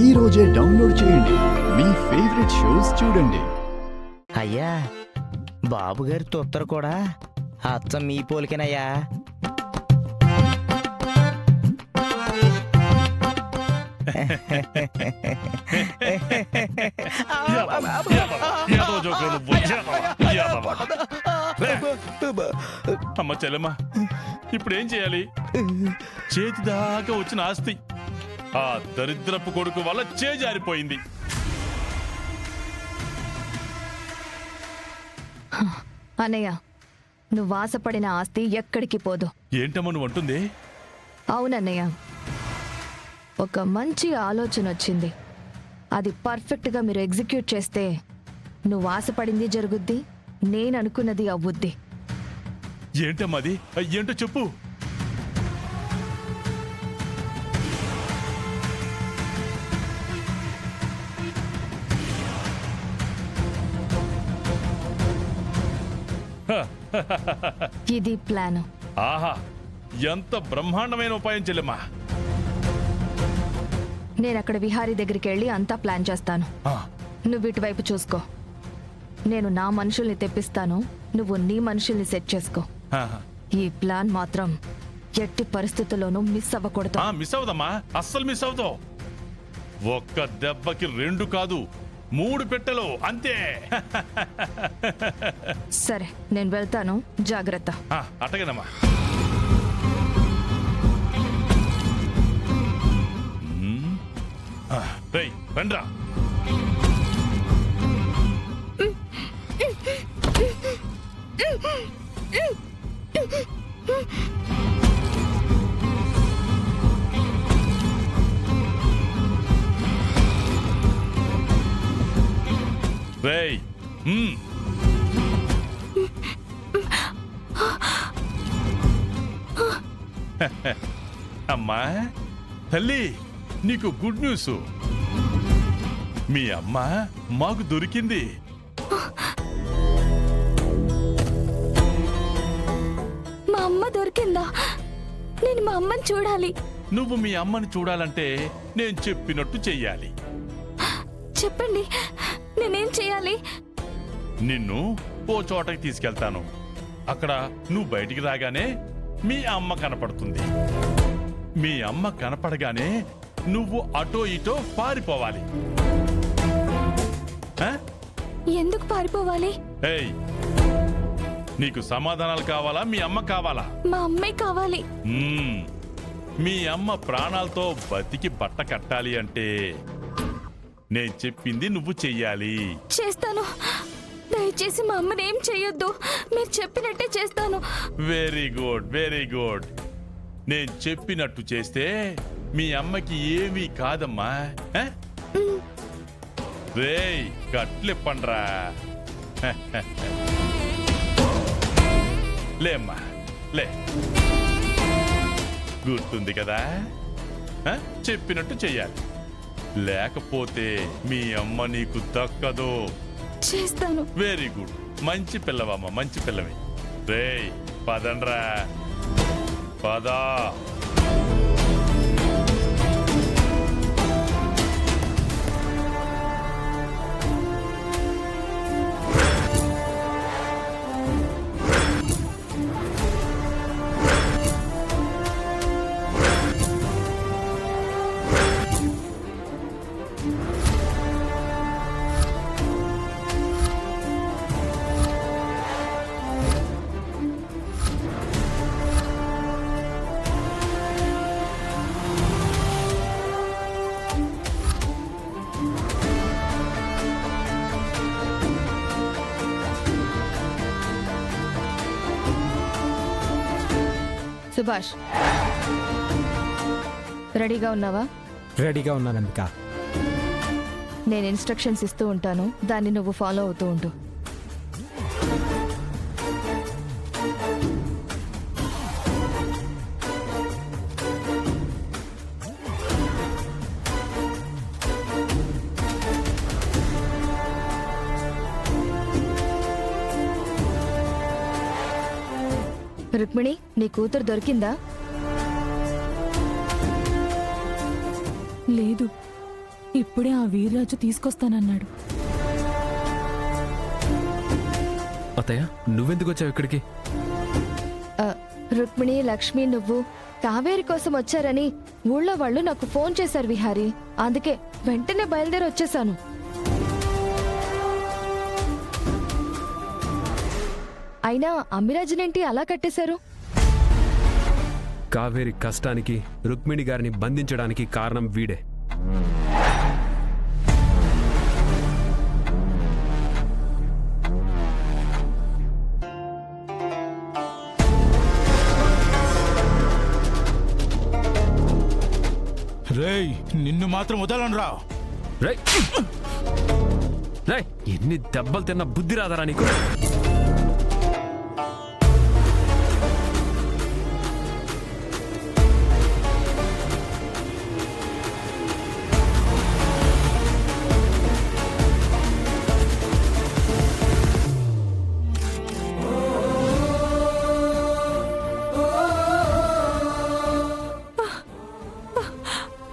ఈ రోజే డౌన్లోడ్ చేయండి. మీ ఫేవరెట్ షోస్ చూడండి. అయ్యా బాబుగారి తొత్తర కూడా అచ్చం మీ పోలికనయ్యా. అమ్మ చెల్లెమ్మ, ఇప్పుడేం చేయాలి? చేతి దాకా వచ్చిన ఆస్తి ఆ దరిద్రపు కొడుకు వల్ల చేజారిపోయింది. అన్నయ్య, నువ్వు ఆశపడిన ఆస్తి ఎక్కడికి పోదు. ఏంటమ్మా నువ్వు అంటుంది? అవునన్నయ్య, ఒక మంచి ఆలోచన వచ్చింది. అది పర్ఫెక్ట్గా మీరు ఎగ్జిక్యూట్ చేస్తే నువ్వు ఆశపడింది జరుగుద్ది, నేను అనుకున్నది అవ్వుద్ది. ఏంటమ్మా అది? ఏంటో చెప్పు. ఇది ప్లాన్. ఆహా, ఎంత బ్రహ్మాండమైన ఉపాయం చెల్లెమ్మా. నేను అక్కడ విహారీ దగ్గరికి వెళ్ళి అంతా ప్లాన్ చేస్తాను. ఆ, నువ్వు ఇటువైపు చూసుకో. నేను నా మనుషుల్ని తెప్పిస్తాను, నువ్వు నీ మనుషుల్ని సెట్ చేసుకో. ఆహా. ఈ ప్లాన్ మాత్రం ఎట్టి పరిస్థితుల్లోనూ మిస్ అవ్వకూడదు. మిస్ అవుదమ్మా, అస్సలు మిస్ అవుతావు. ఒక్క దెబ్బకి 2 కాదు 3 పెట్టెలు అంతే. సరే, నేను వెళ్తాను, జాగ్రత్త. అట్టగనమ్మా. రేయ్ రండ్రా. రేయ్, అమ్మా తల్లి, నీకు గుడ్ న్యూస్. మీ అమ్మ మాకు దొరికింది. మా అమ్మ దొరికిందా? నేను మా అమ్మని చూడాలి. నువ్వు మీ అమ్మని చూడాలంటే నేను చెప్పినట్టు చెయ్యాలి. చెప్పండి, నేనేం చేయాలి? నిన్ను ఓ చోటకి తీసుకెళ్తాను. అక్కడ నువ్వు బయటికి రాగానే మీ అమ్మ కనపడుతుంది. మీ అమ్మ కనపడగానే నువ్వు అటో ఇటో పారిపోవాలి. ఎందుకు పారిపోవాలి? ఏయ్, నీకు సమాధానాలు కావాలా, మీ అమ్మ కావాలా? మా అమ్మే కావాలి. మీ అమ్మ ప్రాణాలతో బతికి బట్ట కట్టాలి అంటే నేను చెప్పింది నువ్వు చెయ్యాలి. చేస్తాను. దయచేసి మా అమ్మని ఏం చెయ్యొద్దు. మీరు చెప్పినట్టే చేస్తాను. Very good, very good. నేను చెప్పినట్టు చేస్తే మీ అమ్మకి ఏమీ కాదమ్మా. రేయ్, గట్లెప్పండ్రా. లేమ్మా, లే. గుర్తుంది కదా? చెప్పినట్టు చెయ్యాలి, లేకపోతే మీ అమ్మ నీకు దక్కదు. చేస్తాను. వెరీ గుడ్, మంచి పిల్లవమ్మ, మంచి పిల్లవి. రేయ్ పదండ్రా, పదా. సుభాష్, రెడీగా ఉన్నావా? రెడీగా ఉన్నాను అంబిక. నేను ఇన్స్ట్రక్షన్స్ ఇస్తూ ఉంటాను, దాన్ని నువ్వు ఫాలో అవుతూ ఉండు. రుక్మిణి, నీ కూతురు దొరికిందా? లేదు, ఇప్పుడే ఆ వీర్రాజు తీసుకొస్తానన్నాడు. అత్తయ్య నువ్వెందుకు వచ్చావు ఇక్కడికి? రుక్మిణి, లక్ష్మి, నువ్వు కావేరి కోసం వచ్చారని ఊళ్ళో వాళ్ళు నాకు ఫోన్ చేశారు విహారీ. అందుకే వెంటనే బయలుదేరి వచ్చేసాను. అయినా అమ్మిరాజునేంటి అలా కట్టేశారు? కావేరి కష్టానికి రుక్మిణి గారిని బంధించడానికి కారణం వీడే. రేయ్, నిన్ను మాత్రం వదలను రా. రేయ్! రేయ్! ఎన్ని దెబ్బలు తిన్న బుద్ధి రాదరా నీకు?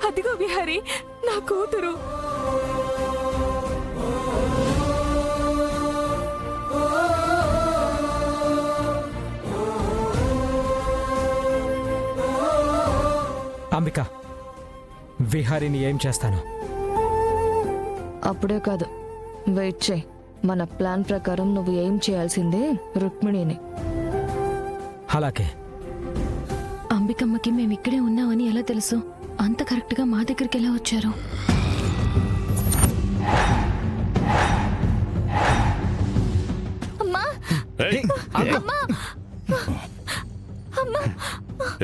అదిగో విహారీ, నా కూతురు. అంబిక, విహారీని ఏం చేస్తాను? అప్పుడే కాదు, వెయిట్ చేయి. మన ప్లాన్ ప్రకారం నువ్వు ఏం చేయాల్సిందే రుక్మిణిని. అలాగే. అంబికమ్మకి మేమిక్కడే ఉన్నామని ఎలా తెలుసు? అంత కరెక్ట్గా మా దగ్గరికి ఎలా వచ్చారు? అమ్మా, ఏయ్, అమ్మా, అమ్మా.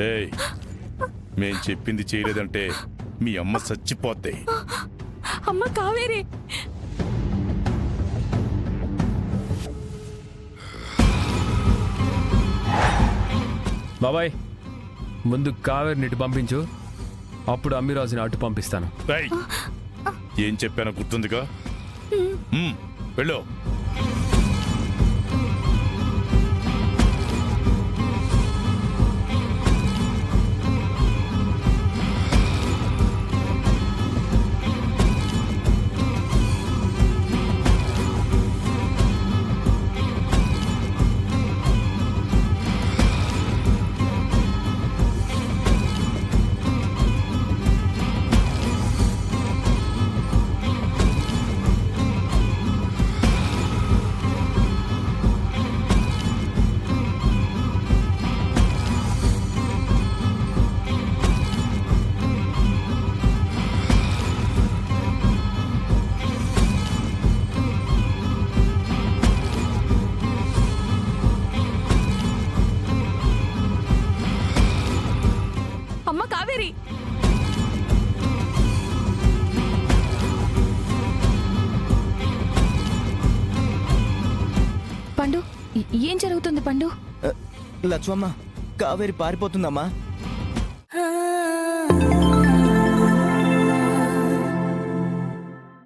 ఏయ్, మేం చెప్పింది చేయలేదంటే మీ అమ్మ చచ్చిపోద్ది. అమ్మ కావేరి, బాబాయ్, ముందు కావేరిని ఇటు పంపించు, అప్పుడు అమ్మిరాజుని అటు పంపిస్తాను. ఏయ్, ఏం చెప్పానో గుర్తుందిగా? వెళ్ళు. అమ్మ కావేరి. పండు, ఏం జరుగుతుంది పండు? లక్ష్మమ్మ, కావేరి పారిపోతుందమ్మా.